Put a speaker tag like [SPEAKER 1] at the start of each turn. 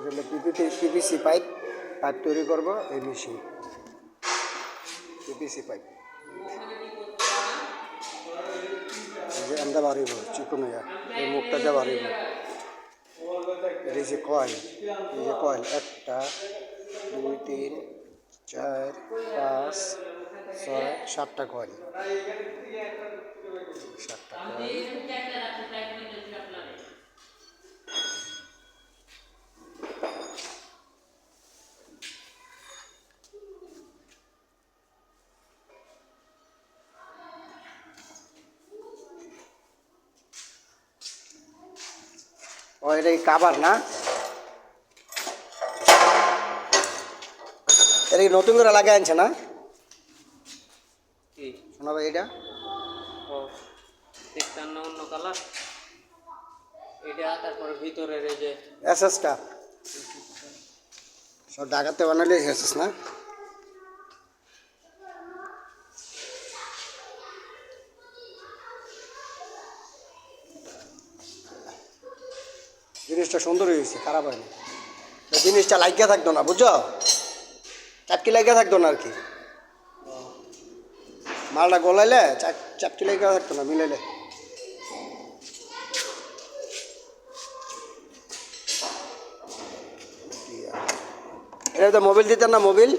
[SPEAKER 1] হলো PPC pipe তৈরি করব এই মেশিন পিপিসি পাইপ যে আমরা বাড়িব চিকন এই মুখটাতে বাড়িব এই যে কয়েল একটা 2 3 4 5 6 7টা কয়েল 7টা কয়েল ও এটা কাভার না এটা নতুন করে লাগাই আনছে না
[SPEAKER 2] কি
[SPEAKER 1] শোনা ভাই এটা
[SPEAKER 2] ও দেখতাম না অন্য কালার এটা তারপরে ভিতরের এই যে
[SPEAKER 1] এসএসটা সব ঢাকাতে বানালে এসএস না জিনিসটা সুন্দর হয়েছে খারাপ হয়নি জিনিসটা লাগিয়ে থাকতো না বুঝছো চাপকি লাগিয়ে থাকতো না আর কি মালটা গলাইলে চাপকি লাগিয়ে থাকতো না মিলাইলে এটা তো মোবিল দিতেন না মোবিল